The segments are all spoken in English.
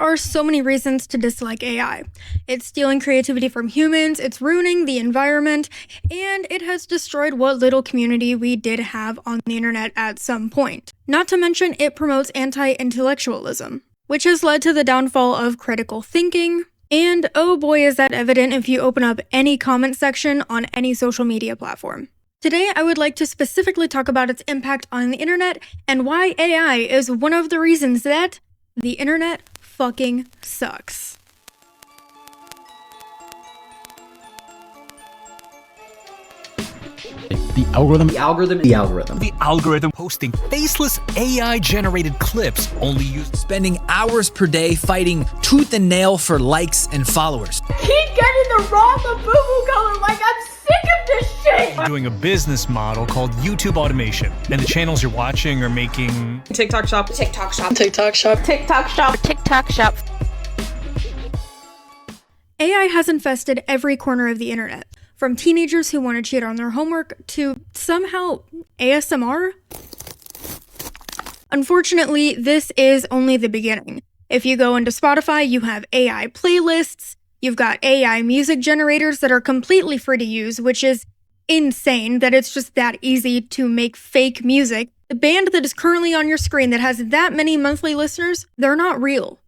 are so many reasons to dislike AI. It's stealing creativity from humans, it's ruining the environment, and it has destroyed what little community we did have on the internet at some point. Not to mention, it promotes anti-intellectualism, which has led to the downfall of critical thinking. And oh boy, is that evident if you open up any comment section on any social media platform. Today, I would like to specifically talk about its impact on the internet and why AI is one of the reasons that the internet fucking sucks. The algorithm. The algorithm posting faceless AI-generated clips only used. Spending hours per day fighting tooth and nail for likes and followers. Keep getting the wrong boo-boo color, like I'm sick of this shit! Doing a business model called YouTube automation. And the channels you're watching are making TikTok shop. AI has infested every corner of the internet. From teenagers who want to cheat on their homework to somehow ASMR. Unfortunately, this is only the beginning. If you go into Spotify, you have AI playlists, you've got AI music generators that are completely free to use, which is insane that it's just that easy to make fake music. The band that is currently on your screen that has that many monthly listeners, they're not real.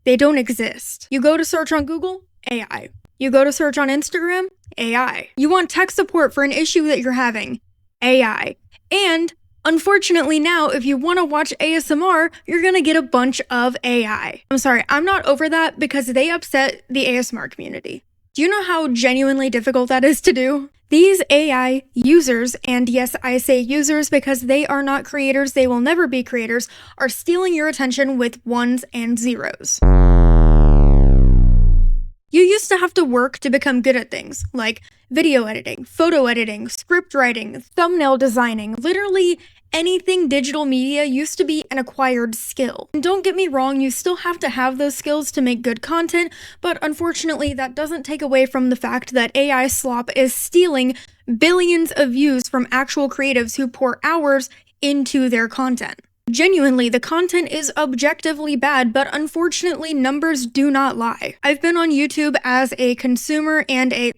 They don't exist. You go to search on Google, AI. You go to search on Instagram, AI. You want tech support for an issue that you're having, AI. And unfortunately now, if you want to watch ASMR, you're gonna get a bunch of AI. I'm sorry, I'm not over that because they upset the ASMR community. Do you know how genuinely difficult that is to do? These AI users, and yes, I say users because they are not creators, they will never be creators, are stealing your attention with ones and zeros. You used to have to work to become good at things, like video editing, photo editing, script writing, thumbnail designing. Literally anything digital media used to be an acquired skill. And don't get me wrong, you still have to have those skills to make good content, but unfortunately that doesn't take away from the fact that AI slop is stealing billions of views from actual creatives who pour hours into their content. Genuinely, the content is objectively bad, but unfortunately, numbers do not lie. I've been on YouTube as a consumer and a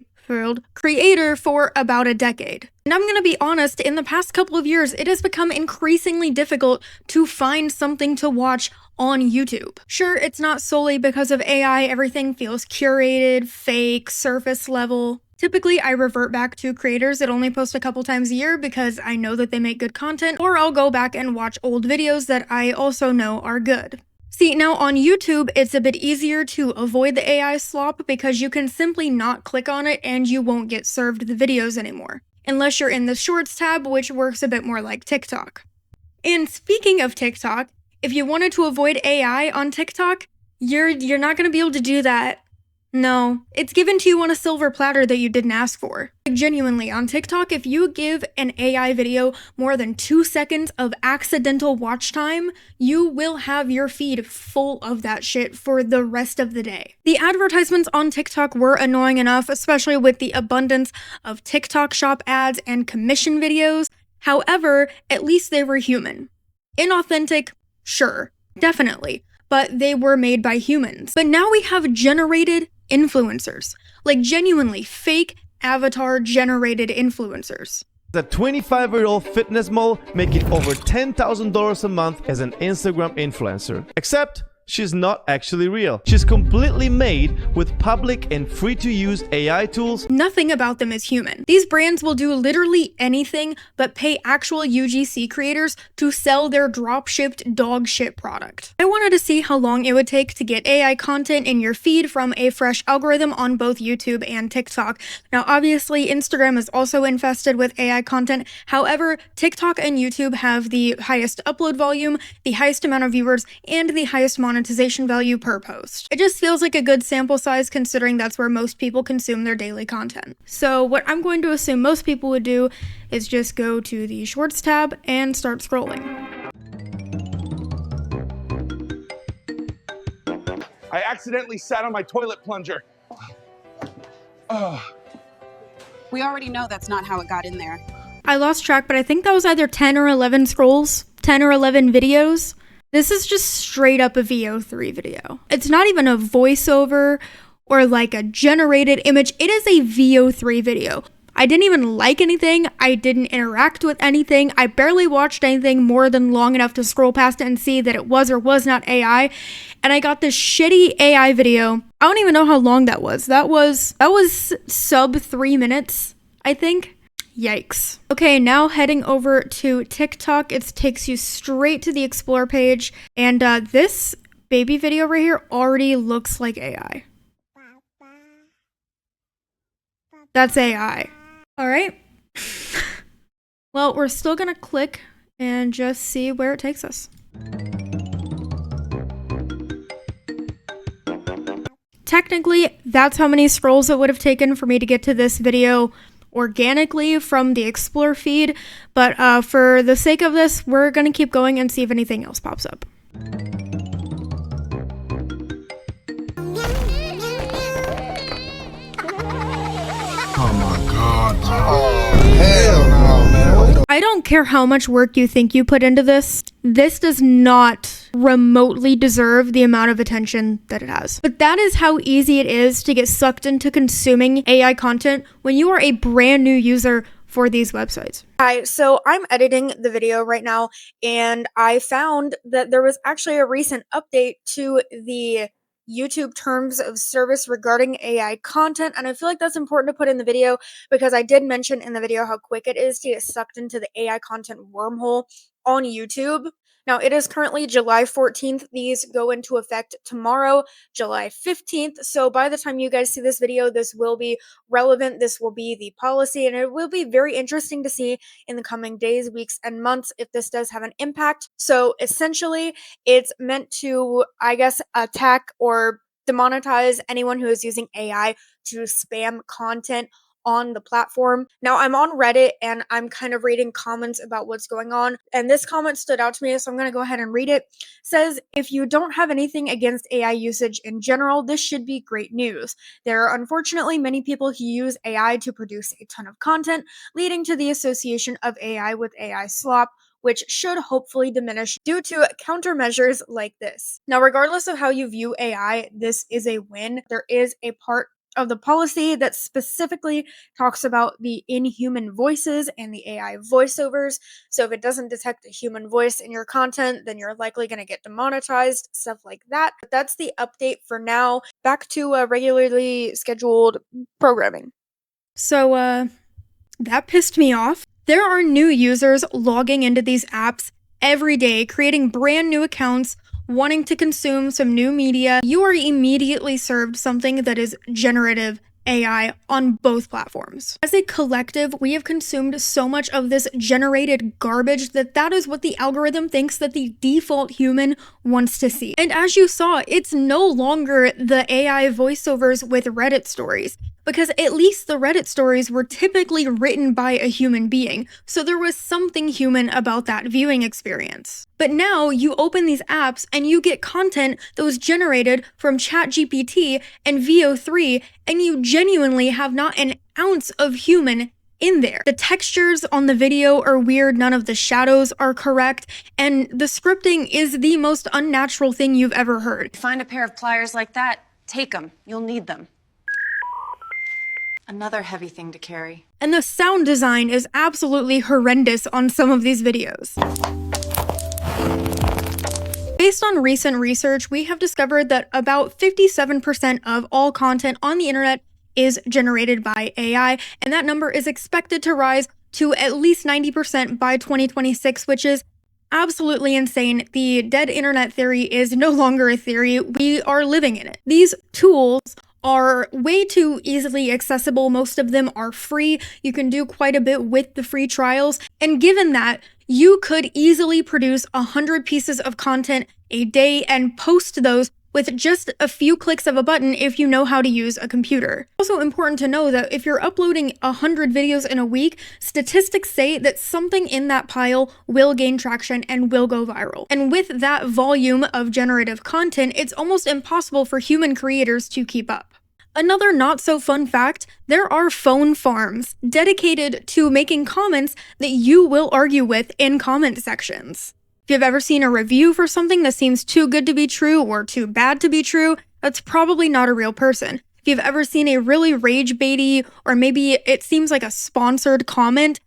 creator for about a decade. And I'm gonna be honest, in the past couple of years, it has become increasingly difficult to find something to watch on YouTube. Sure, it's not solely because of AI, everything feels curated, fake, surface level. Typically, I revert back to creators that only post a couple times a year because I know that they make good content, or I'll go back and watch old videos that I also know are good. See, now on YouTube, it's a bit easier to avoid the AI slop because you can simply not click on it and you won't get served the videos anymore. Unless you're in the Shorts tab, which works a bit more like TikTok. And speaking of TikTok, if you wanted to avoid AI on TikTok, you're not gonna be able to do that. No, it's given to you on a silver platter that you didn't ask for. Like, genuinely, on TikTok, if you give an AI video more than 2 seconds of accidental watch time, you will have your feed full of that shit for the rest of the day. The advertisements on TikTok were annoying enough, especially with the abundance of TikTok shop ads and commission videos. However, at least they were human. Inauthentic, sure, definitely, but they were made by humans. But now we have generated influencers, like genuinely fake avatar generated influencers. The 25-year-old fitness model making over $10,000 a month as an Instagram influencer. Except she's not actually real. She's completely made with public and free-to-use AI tools. Nothing about them is human. These brands will do literally anything but pay actual UGC creators to sell their drop-shipped dog shit product. I wanted to see how long it would take to get AI content in your feed from a fresh algorithm on both YouTube and TikTok. Now, obviously, Instagram is also infested with AI content. However, TikTok and YouTube have the highest upload volume, the highest amount of viewers, and the highest monetization value per post. It just feels like a good sample size considering that's where most people consume their daily content. So what I'm going to assume most people would do is just go to the Shorts tab and start scrolling. I accidentally sat on my toilet plunger. We already know that's not how it got in there. I lost track, but I think that was either 10 or 11 scrolls, 10 or 11 videos. This is just straight up a VO3 video. It's not even a voiceover or like a generated image. It is a VO3 video. I didn't even like anything. I didn't interact with anything. I barely watched anything more than long enough to scroll past it and see that it was or was not AI. And I got this shitty AI video. I don't even know how long that was. That was sub 3 minutes, I think. Yikes. Okay, now heading over to TikTok. It takes you straight to the Explore page. And this baby video right here already looks like AI. That's AI. All right. Well, we're still gonna click and just see where it takes us. Technically, that's how many scrolls it would have taken for me to get to this video organically from the Explore feed, but for the sake of this, we're gonna keep going and see if anything else pops up. Oh my god, bro. Oh, hell no, man. I don't care how much work you think you put into this. This does not remotely deserve the amount of attention that it has. But that is how easy it is to get sucked into consuming AI content when you are a brand new user for these websites. Hi, so I'm editing the video right now, and I found that there was actually a recent update to the YouTube terms of service regarding AI content, and I feel like that's important to put in the video because I did mention in the video how quick it is to get sucked into the AI content wormhole on YouTube. Now, it is currently July 14th. These go into effect tomorrow, July 15th. So by the time you guys see this video, this will be relevant. This will be the policy, and it will be very interesting to see in the coming days, weeks, and months if this does have an impact. So essentially, it's meant to, I guess, attack or demonetize anyone who is using AI to spam content on the platform. Now, I'm on Reddit and I'm kind of reading comments about what's going on, and this comment stood out to me, so I'm going to go ahead and read it. It says, if you don't have anything against AI usage in general, this should be great news. There are unfortunately many people who use AI to produce a ton of content, leading to the association of AI with AI slop, which should hopefully diminish due to countermeasures like this. Now, regardless of how you view AI, this is a win. There is a part of the policy that specifically talks about the inhuman voices and the AI voiceovers. So if it doesn't detect a human voice in your content, then you're likely going to get demonetized, stuff like that. But that's the update for now. Back to regularly scheduled programming. So that pissed me off. There are new users logging into these apps every day, creating brand new accounts, wanting to consume some new media. You are immediately served something that is generative AI on both platforms. As a collective, we have consumed so much of this generated garbage that is what the algorithm thinks that the default human wants to see. And as you saw, it's no longer the AI voiceovers with Reddit stories, because at least the Reddit stories were typically written by a human being, so there was something human about that viewing experience. But now you open these apps and you get content that was generated from ChatGPT and VO3, and you genuinely have not an ounce of human in there. The textures on the video are weird, none of the shadows are correct, and the scripting is the most unnatural thing you've ever heard. Find a pair of pliers like that, take them, you'll need them. Another heavy thing to carry. And the sound design is absolutely horrendous on some of these videos. Based on recent research, we have discovered that about 57% of all content on the internet is generated by AI, and that number is expected to rise to at least 90% by 2026, which is absolutely insane. The dead internet theory is no longer a theory. We are living in it. These tools are way too easily accessible. Most of them are free. You can do quite a bit with the free trials. And given that, you could easily produce 100 pieces of content a day and post those with just a few clicks of a button if you know how to use a computer. Also important to know that if you're uploading 100 videos in a week, statistics say that something in that pile will gain traction and will go viral. And with that volume of generative content, it's almost impossible for human creators to keep up. Another not so fun fact, there are phone farms dedicated to making comments that you will argue with in comment sections. If you've ever seen a review for something that seems too good to be true or too bad to be true, that's probably not a real person. If you've ever seen a really rage baity, or maybe it seems like a sponsored comment,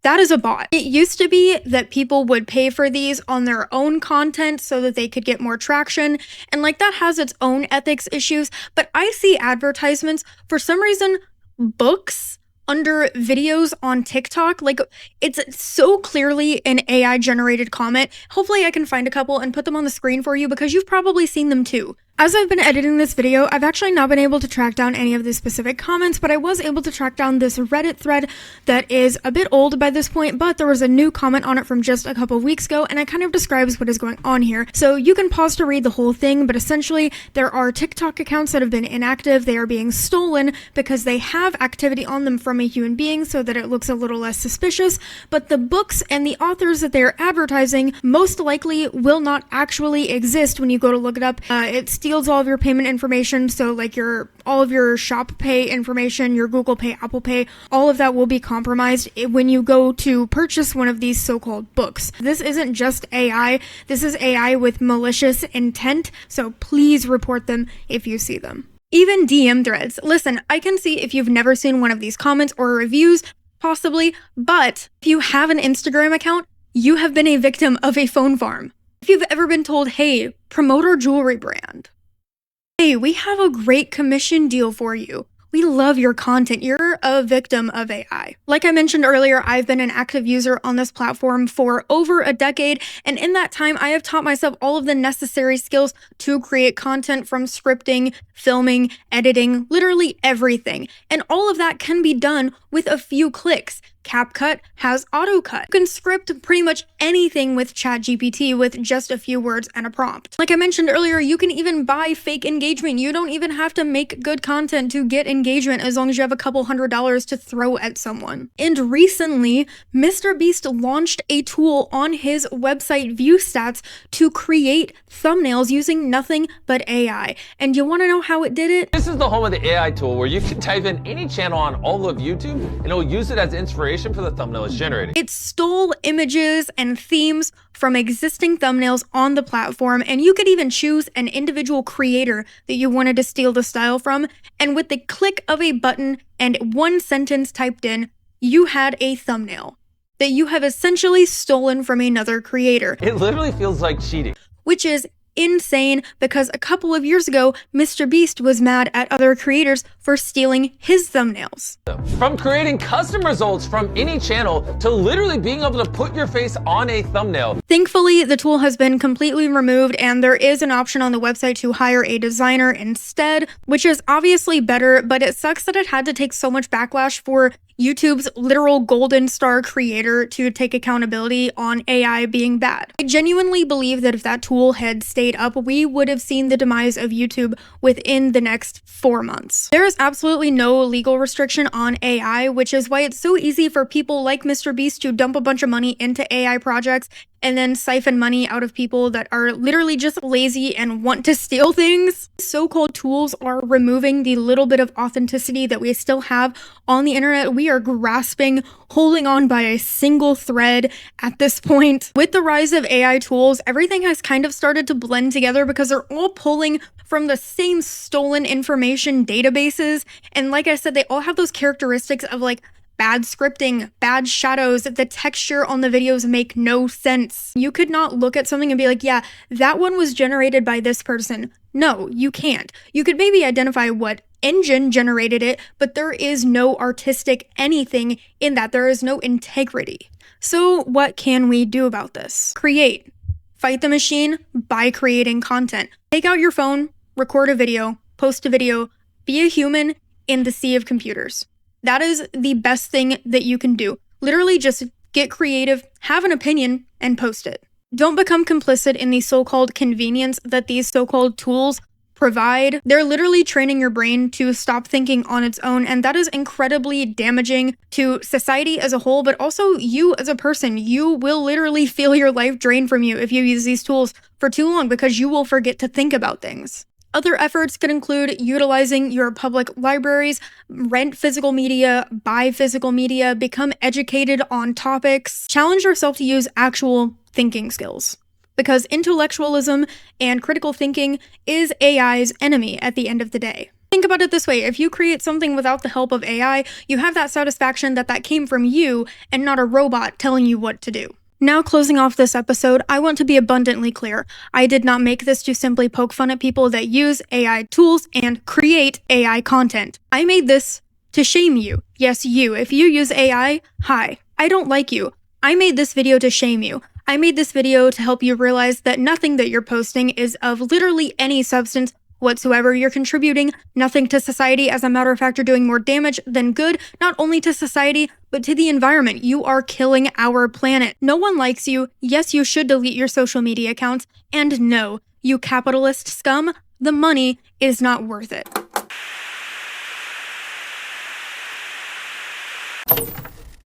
that is a bot. It used to be that people would pay for these on their own content so that they could get more traction, and like that has its own ethics issues, but I see advertisements, for some reason, books under videos on TikTok. Like, it's so clearly an AI generated comment. Hopefully I can find a couple and put them on the screen for you because you've probably seen them too. As I've been editing this video, I've actually not been able to track down any of the specific comments, but I was able to track down this Reddit thread that is a bit old by this point, but there was a new comment on it from just a couple of weeks ago, and it kind of describes what is going on here. So you can pause to read the whole thing, but essentially there are TikTok accounts that have been inactive. They are being stolen because they have activity on them from a human being so that it looks a little less suspicious, but the books and the authors that they are advertising most likely will not actually exist when you go to look it up. It steals all of your payment information, so like all of your Shop Pay information, your Google Pay, Apple Pay, all of that will be compromised when you go to purchase one of these so-called books. This isn't just AI, this is AI with malicious intent, so please report them if you see them. Even DM threads. Listen, I can see if you've never seen one of these comments or reviews, possibly, but if you have an Instagram account, you have been a victim of a phone farm. If you've ever been told, hey, promote our jewelry brand. Hey, we have a great commission deal for you. We love your content. You're a victim of AI. Like I mentioned earlier, I've been an active user on this platform for over a decade, and in that time, I have taught myself all of the necessary skills to create content, from scripting, filming, editing, literally everything. And all of that can be done with a few clicks. CapCut has AutoCut. You can script pretty much anything with ChatGPT with just a few words and a prompt. Like I mentioned earlier, you can even buy fake engagement. You don't even have to make good content to get engagement as long as you have a couple $100s to throw at someone. And recently, MrBeast launched a tool on his website ViewStats to create thumbnails using nothing but AI. And you want to know how it did it? This is the home of the AI tool, where you can type in any channel on all of YouTube and it'll use it as inspiration for the thumbnail it's generating. It stole images and themes from existing thumbnails on the platform, and you could even choose an individual creator that you wanted to steal the style from, and with the click of a button and one sentence typed in, you had a thumbnail that you have essentially stolen from another creator. It literally feels like cheating. Which is insane, because a couple of years ago, MrBeast was mad at other creators for stealing his thumbnails. From creating custom results from any channel to literally being able to put your face on a thumbnail. Thankfully, the tool has been completely removed, and there is an option on the website to hire a designer instead, which is obviously better, but it sucks that it had to take so much backlash for YouTube's literal golden star creator to take accountability on AI being bad. I genuinely believe that if that tool had stayed up, we would have seen the demise of YouTube within the next 4 months. There is absolutely no legal restriction on AI, which is why it's so easy for people like MrBeast to dump a bunch of money into AI projects and then siphon money out of people that are literally just lazy and want to steal things. So-called tools are removing the little bit of authenticity that we still have on the internet. We are grasping, holding on by a single thread at this point. With the rise of AI tools, everything has kind of started to blend together because they're all pulling from the same stolen information databases. And like I said, they all have those characteristics of like bad scripting, bad shadows, the texture on the videos make no sense. You could not look at something and be like, yeah, that one was generated by this person. No, you can't. You could maybe identify what engine generated it, but there is no artistic anything in that. There is no integrity. So what can we do about this? Create. Fight the machine by creating content. Take out your phone, record a video, post a video, be a human in the sea of computers. That is the best thing that you can do. Literally just get creative, have an opinion, and post it. Don't become complicit in the so-called convenience that these so-called tools provide. They're literally training your brain to stop thinking on its own, and that is incredibly damaging to society as a whole, but also you as a person. You will literally feel your life drained from you if you use these tools for too long, because you will forget to think about things. Other efforts could include utilizing your public libraries, rent physical media, buy physical media, become educated on topics, challenge yourself to use actual thinking skills. because intellectualism and critical thinking is AI's enemy at the end of the day. Think about it this way, if you create something without the help of AI, you have that satisfaction that came from you and not a robot telling you what to do. Now, closing off this episode, I want to be abundantly clear. I did not make this to simply poke fun at people that use AI tools and create AI content. I made this to shame you. Yes, you. If you use AI, hi. I don't like you. I made this video to shame you. I made this video to help you realize that nothing that you're posting is of literally any substance whatsoever. You're contributing nothing to society. As a matter of fact, you're doing more damage than good, not only to society, but to the environment. You are killing our planet. No one likes you. Yes, you should delete your social media accounts. And no, you capitalist scum, the money is not worth it.